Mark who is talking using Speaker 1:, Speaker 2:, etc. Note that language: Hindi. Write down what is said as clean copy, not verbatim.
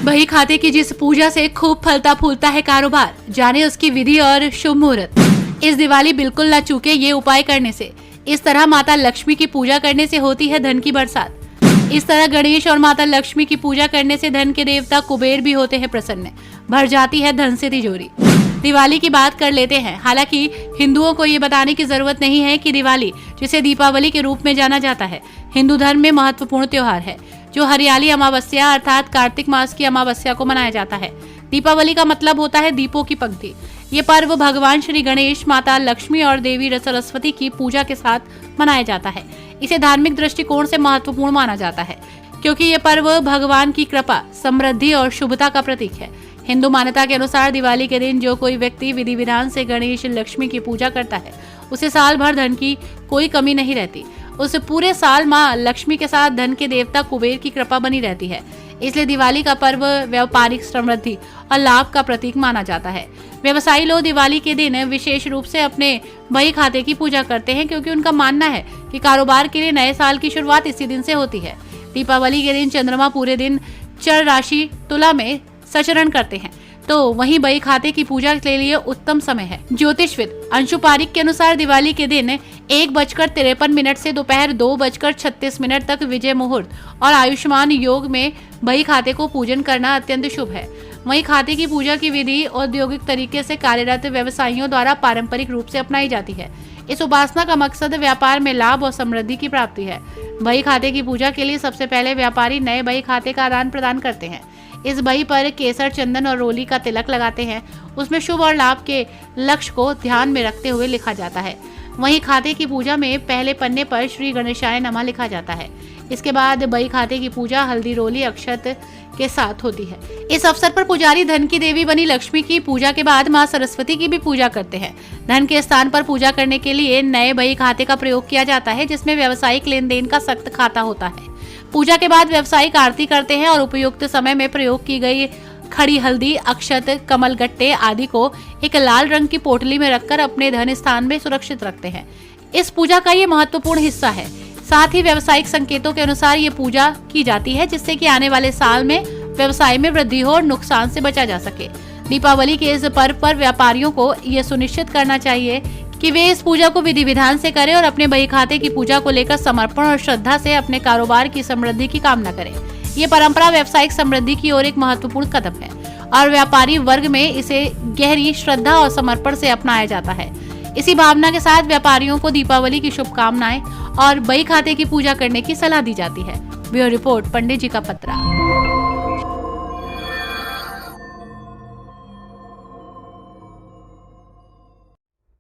Speaker 1: बही खाते की जिस पूजा से खूब फलता फूलता है कारोबार, जाने उसकी विधि और शुभ मुहूर्त। इस दिवाली बिल्कुल न चूके ये उपाय करने से। इस तरह माता लक्ष्मी की पूजा करने से होती है धन की बरसात। इस तरह गणेश और माता लक्ष्मी की पूजा करने से धन के देवता कुबेर भी होते हैं प्रसन्न, भर जाती है धन से तिजोरी। दिवाली की बात कर लेते हैं। हालांकि हिंदुओं को ये बताने की जरूरत नहीं है कि दिवाली, जिसे दीपावली के रूप में जाना जाता है, हिंदू धर्म में महत्वपूर्ण त्योहार है जो हरियाली अमावस्या अर्थात कार्तिक मास की अमावस्या को मनाया जाता है। दीपावली का मतलब होता है दीपों की पंक्ति। ये पर्व भगवान श्री गणेश, माता लक्ष्मी और देवी सरस्वती की पूजा के साथ मनाया जाता है। इसे धार्मिक दृष्टिकोण से महत्वपूर्ण माना जाता है क्योंकि ये पर्व भगवान की कृपा, समृद्धि और शुभता का प्रतीक है। हिंदू मान्यता के अनुसार दिवाली के दिन जो कोई व्यक्ति विधि विधान से गणेश लक्ष्मी की पूजा करता है, उसे साल भर धन की कोई कमी नहीं रहती। उस पूरे साल माँ लक्ष्मी के साथ धन के देवता कुबेर की कृपा बनी रहती है। इसलिए दिवाली का पर्व व्यापारिक समृद्धि और लाभ का प्रतीक माना जाता है। व्यवसायी लोग दिवाली के दिन विशेष रूप से अपने बही खाते की पूजा करते हैं क्योंकि उनका मानना है कि कारोबार के लिए नए साल की शुरुआत इसी दिन से होती है। दीपावली के दिन चंद्रमा पूरे दिन चर राशि तुला में संचरण करते हैं, तो वहीं बही खाते की पूजा के लिए उत्तम समय है। ज्योतिषविद अंशु पारिक के अनुसार दिवाली के दिन 1:53 से दोपहर 2:36 तक विजय मुहूर्त और आयुष्मान योग में बही खाते को पूजन करना अत्यंत शुभ है। वहीं खाते की पूजा की विधि औद्योगिक तरीके से कार्यरत व्यवसायियों द्वारा पारंपरिक रूप से अपनाई जाती है। इस उपासना का मकसद व्यापार में लाभ और समृद्धि की प्राप्ति है। बही खाते की पूजा के लिए सबसे पहले व्यापारी नए बही खाते का आदान प्रदान करते हैं। इस बही पर केसर, चंदन और रोली का तिलक लगाते हैं। उसमें शुभ और लाभ के लक्ष्य को ध्यान में रखते हुए लिखा जाता है। वहीं खाते की पूजा में पहले पन्ने पर श्री गणेशाय नमः लिखा जाता है। इसके बाद बही खाते की पूजा हल्दी, रोली, अक्षत के साथ होती है। इस अवसर पर पुजारी धन की देवी बनी लक्ष्मी की पूजा के बाद मां सरस्वती की भी पूजा करते हैं। धन के स्थान पर पूजा करने के लिए नए बही खाते का प्रयोग किया जाता है, जिसमें व्यावसायिक लेन देन का सख्त खाता होता है। पूजा के बाद व्यावसायिक आरती करते हैं और उपयुक्त समय में प्रयोग की गई खड़ी हल्दी, अक्षत, कमल गट्टे आदि को एक लाल रंग की पोटली में रखकर अपने धन स्थान में सुरक्षित रखते हैं। इस पूजा का ये महत्वपूर्ण हिस्सा है। साथ ही व्यावसायिक संकेतों के अनुसार ये पूजा की जाती है जिससे कि आने वाले साल में व्यवसाय में वृद्धि हो और नुकसान से बचा जा सके। दीपावली के इस पर्व पर व्यापारियों को ये सुनिश्चित करना चाहिए कि वे इस पूजा को विधि विधान से करें और अपने बही खाते की पूजा को लेकर समर्पण और श्रद्धा से अपने कारोबार की समृद्धि की कामना करें। ये परंपरा व्यावसायिक समृद्धि की ओर एक महत्वपूर्ण कदम है और व्यापारी वर्ग में इसे गहरी श्रद्धा और समर्पण से अपनाया जाता है। इसी भावना के साथ व्यापारियों को दीपावली की शुभकामनाएं और बही खाते की पूजा करने की सलाह दी जाती है। ब्यूरो रिपोर्ट, पंडित जी का पत्रा।